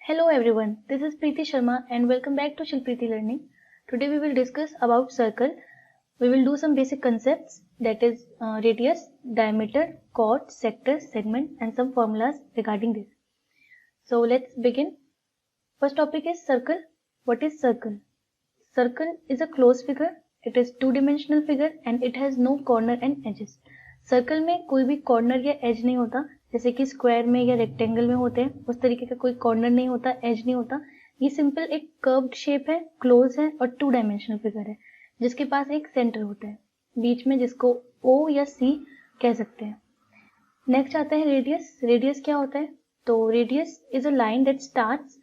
Hello everyone, this is Preeti Sharma and welcome back to Shilpreeti Learning. Today we will discuss about circle. We will do some basic concepts, that is radius, diameter, chord, sector, segment and some formulas regarding this. So let's begin. First topic is circle. What is circle? Circle is a closed figure. It is two-dimensional figure and it has no corner and edges. Circle में कोई भी corner या as नहीं होता, जैसे कि square में या रेक्टेंगल में होते हैं उस तरीके का कोई कॉर्नर नहीं होता, एज नहीं होता. ये सिंपल एक कर्व्ड शेप है, क्लोज है और टू डायमेंशनल फिगर है जिसके पास एक सेंटर होता है बीच में, जिसको ओ या सी कह सकते हैं. नेक्स्ट आता है रेडियस. रेडियस क्या होता है? तो radius is a line that starts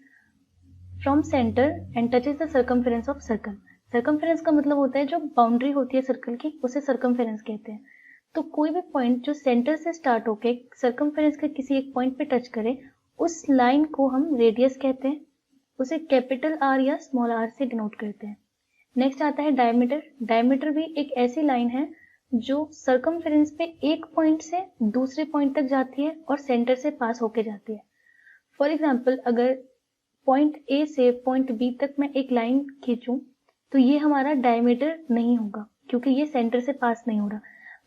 from centre and touches the circumference of circle. Circumference का मतलब होता है जो बाउंड्री होती है सर्कल की, उसे सर्कमफेरेंस कहते हैं. तो कोई भी पॉइंट जो सेंटर से स्टार्ट होके सर्कमफेरेंस के किसी एक पॉइंट पे टच करे, उस लाइन को हम रेडियस कहते हैं. उसे कैपिटल आर या स्मॉल आर से डिनोट करते हैं. नेक्स्ट आता है डायमीटर. डायमीटर भी एक ऐसी लाइन है जो सर्कमफेरेंस पे एक पॉइंट से दूसरे पॉइंट तक जाती है और सेंटर से पास होके जाती है. फॉर एग्जाम्पल, अगर पॉइंट ए से पॉइंट बी तक मैं एक लाइन खींचूं तो ये हमारा डायमीटर नहीं होगा क्योंकि ये सेंटर से पास नहीं हो रहा.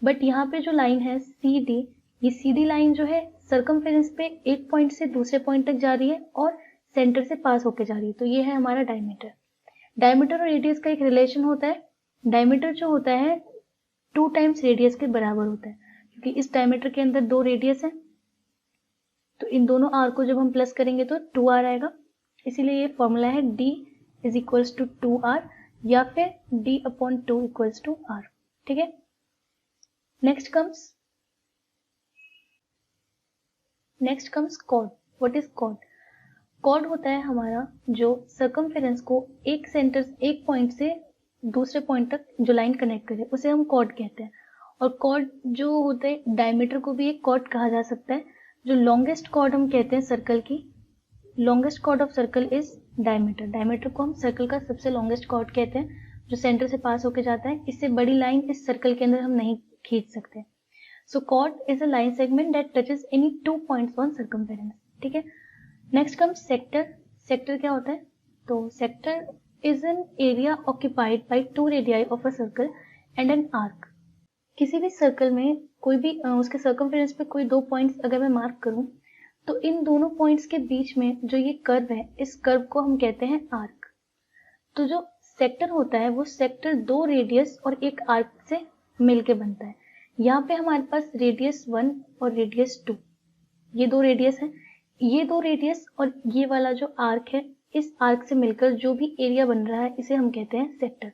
बट यहाँ पे जो लाइन है सी डी, ये सी डी लाइन जो है सर्कमफेरेंस पे एक पॉइंट से दूसरे पॉइंट तक जा रही है और सेंटर से पास होके जा रही है, तो ये है हमारा डायमीटर. डायमीटर और रेडियस का एक रिलेशन होता है. डायमीटर जो होता है 2 टाइम्स रेडियस के बराबर होता है, क्योंकि इस डायमीटर के अंदर 2 रेडियस है, तो इन दोनों आर को जब हम प्लस करेंगे तो 2r आएगा. इसीलिए ये फॉर्मूला है d is equals to 2r या फिर d upon 2 equals to r. ठीक है. Next comes chord. What is chord? Chord होता है हमारा जो सर्कमफेरेंस को एक पॉइंट से दूसरे पॉइंट तक जो लाइन कनेक्ट करे, उसे हम chord कहते हैं. और chord जो होता है, डायमीटर को भी एक chord कहा जा सकता है. जो लॉन्गेस्ट chord हम कहते हैं सर्कल की, longest chord of circle is diameter. Diameter को हम सर्कल का सबसे लॉन्गेस्ट chord कहते हैं जो सेंटर से पास होके जाता है. इससे बड़ी लाइन इस सर्कल के अंदर हम नहीं खींच सकते. सो chord is a line segment that touches any 2 points on circumference. ठीक है. Next comes sector. सेक्टर क्या होता है? तो sector is an area occupied by 2 radii of a circle and an arc. किसी भी सर्कल में कोई भी उसके सर्कमफेरेंस पे कोई 2 पॉइंट्स अगर मैं मार्क करूं तो इन दोनों पॉइंट्स के बीच में जो ये कर्व है, इस कर्व को हम कहते हैं आर्क. तो जो सेक्टर होता है वो सेक्टर 2 रेडियस और एक आर्क से मिलके बनता है. यहाँ पे हमारे पास रेडियस 1 और रेडियस 2, ये 2 रेडियस है. ये 2 रेडियस और ये वाला जो आर्क है, इस आर्क से मिलकर जो भी एरिया बन रहा है इसे हम कहते हैं सेक्टर.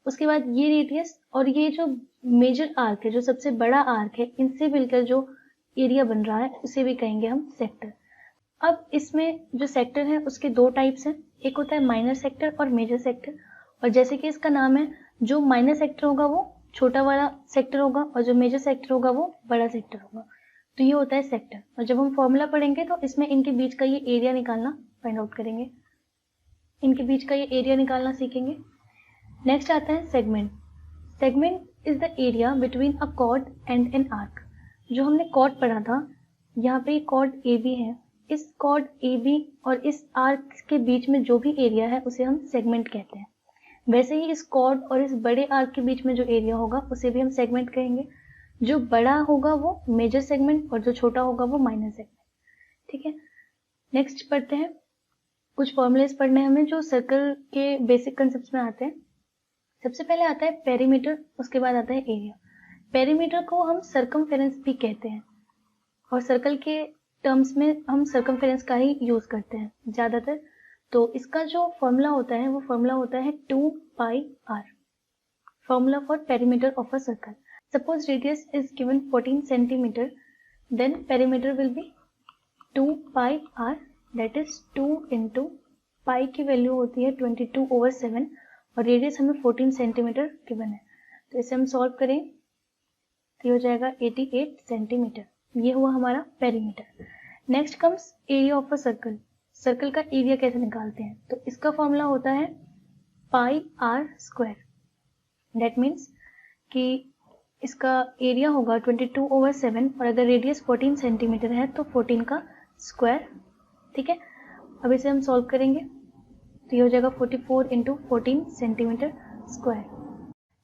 उसके बाद ये रेडियस और ये जो मेजर आर्क है, जो सबसे बड़ा आर्क है, इनसे मिलकर जो एरिया बन रहा है उसे भी कहेंगे हम सेक्टर. अब इसमें जो सेक्टर है उसके 2 टाइप्स हैं. एक होता है माइनर सेक्टर और मेजर सेक्टर. और जैसे कि इसका नाम है, जो माइनर सेक्टर होगा वो छोटा वाला सेक्टर होगा और जो मेजर सेक्टर होगा वो बड़ा सेक्टर होगा. तो ये होता है सेक्टर. और जब हम फॉर्मूला पढ़ेंगे तो इसमें इनके बीच का ये एरिया निकालना फाइंड आउट करेंगे, इनके बीच का ये एरिया निकालना सीखेंगे. नेक्स्ट आता है segment. Segment is the area between a cord and an arc. जो हमने कॉर्ड पढ़ा था, यहाँ पे कॉर्ड ए बी है. इस कॉर्ड ए बी और इस आर्क के बीच में जो भी एरिया है उसे हम सेगमेंट कहते हैं. वैसे ही इस कॉर्ड और इस बड़े आर्क के बीच में जो एरिया होगा उसे भी हम सेगमेंट कहेंगे. जो बड़ा होगा वो मेजर सेगमेंट और जो छोटा होगा वो माइनर सेगमेंट. ठीक है. नेक्स्ट पढ़ते हैं. कुछ फॉर्मूलेस पढ़ने हमें जो सर्कल के बेसिक कंसेप्ट में आते हैं. सबसे पहले आता है पेरीमीटर, उसके बाद आता है एरिया. पेरीमीटर को हम सर्कमफेरेंस भी कहते हैं और सर्कल के टर्म्स में हम सर्कमफेरेंस का ही यूज करते हैं ज्यादातर. तो इसका जो फॉर्मूला होता है वो फॉर्मूला होता है 2 pi r. Formula for perimeter of a circle. Suppose radius is given 14 centimetre, then perimeter will be 2 pi r, that is 2 into pi की वैल्यू होती है 22/7 और रेडियस हमें 14 सेंटीमीटर गिवन है. तो इसे हम सॉल्व करें तो ये हो जाएगा 88 सेंटीमीटर. ये हुआ हमारा perimeter. Next comes area of a circle. Circle का एरिया कैसे निकालते हैं? तो इसका फॉर्मूला होता है पाई आर स्क्वायर. दैट मीन्स कि इसका एरिया होगा 22/7 और अगर रेडियस 14 सेंटीमीटर है तो 14 का स्क्वायर. ठीक है. अब इसे हम सॉल्व करेंगे तो ये हो जाएगा 44 into 14 centimetre square.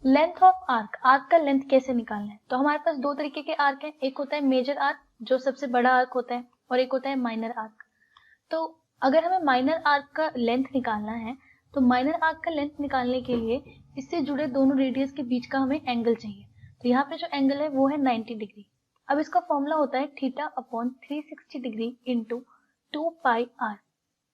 Length of arc, arc का लेंथ कैसे निकालना है? तो हमारे पास दो तरीके के आर्क हैं, एक होता है मेजर आर्क जो सबसे बड़ा आर्क होता है, और एक होता है माइनर आर्क। तो अगर हमें माइनर आर्क का लेंथ निकालना है तो माइनर आर्क का लेंथ निकालने के लिए इससे जुड़े दोनों रेडियस के बीच का हमें एंगल चाहिए। तो यहाँ पे जो एंगल है वो है 90 डिग्री। अब इसका फॉर्मूला होता है theta upon 360 degree into 2 pi r.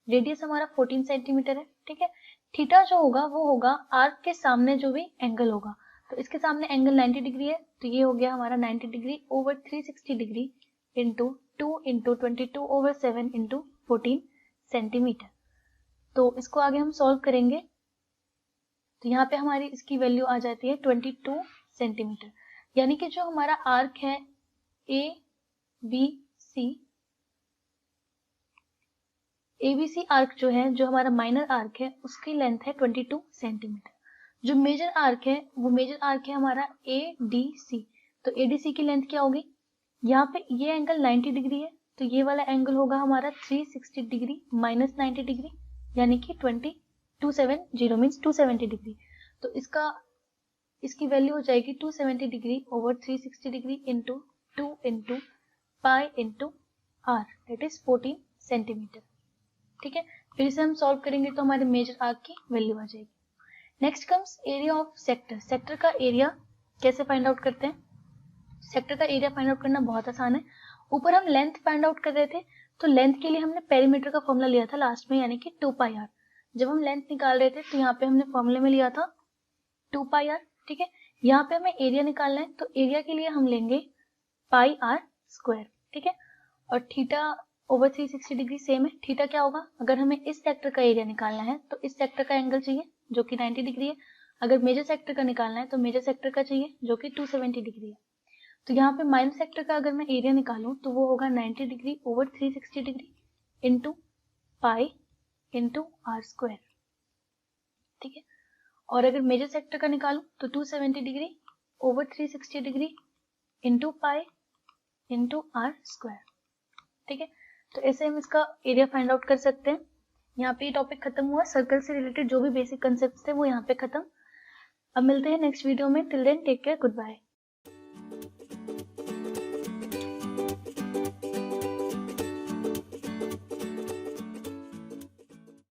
Radius हमारा 14 सेंटीमीटर है, ठीक है। थीटा जो होगा वो होगा आर्क के सामने जो भी एंगल होगा, तो इसके सामने एंगल 90 डिग्री है, तो ये हो गया हमारा 90 degree over 360 degree into 2 into 22/7 into 14 centimetre. तो इसको आगे हम सॉल्व करेंगे तो यहाँ पे हमारी इसकी वैल्यू आ जाती है 22 सेंटीमीटर। यानी कि जो हमारा आर्क है ABC आर्क जो है, जो हमारा माइनर आर्क है, उसकी लेंथ है 22 सेंटीमीटर। जो मेजर आर्क है वो मेजर आर्क है हमारा ADC। तो ADC की लेंथ क्या होगी? यहाँ पे ये एंगल 90 डिग्री है, तो ये वाला एंगल होगा हमारा 360 डिग्री माइनस 90 डिग्री, यानी कि 270 मीन्स 270 डिग्री। तो इसकी वैल्यू हो जाएगी 270 degree over 360 degree into 2 into pi into r, that is 14 centimetre, ठीक है। फिर इसे हम सॉल्व करेंगे तो हमारे मेजर आर्क की वैल्यू आ जाएगी। Next comes area of sector. Sector का एरिया कैसे फाइंड आउट करते हैं? सेक्टर का एरिया फाइंड आउट करना बहुत आसान है। ऊपर हम लेंथ फाइंड आउट कर रहे थे, तो लेंथ के लिए हमने पेरीमीटर का फॉर्मूला लिया था लास्ट में, यानी कि 2 पाई आर। जब हम लेंथ निकाल रहे थे तो यहाँ पे हमने फॉर्मूले में लिया था 2 पाई आर, ठीक है। यहाँ पे हमें एरिया निकालना है, तो एरिया के लिए हम लेंगे पाई आर स्क्वायर, ठीक है। और थीटा ओवर 360 डिग्री सेम है। थीटा क्या होगा? अगर हमें इस सेक्टर का एरिया निकालना है तो इस सेक्टर का एंगल चाहिए जो कि 90 डिग्री है। अगर मेजर सेक्टर का निकालना है तो मेजर सेक्टर का चाहिए जो कि 270 डिग्री है। तो यहाँ पे माइनर सेक्टर का अगर मैं एरिया निकालूं तो वो होगा 90 degree over 360 degree into pi into r square, ठीक है। और अगर मेजर सेक्टर का निकालूं तो 270 degree over 360 degree into pi into r square, ठीक है। तो ऐसे हम इसका एरिया फाइंड आउट कर सकते हैं। यहाँ पे ये टॉपिक खत्म हुआ। सर्कल से रिलेटेड जो भी बेसिक कंसेप्ट थे वो यहाँ पे खत्म। अब मिलते हैं नेक्स्ट वीडियो में। Till then take care, good bye.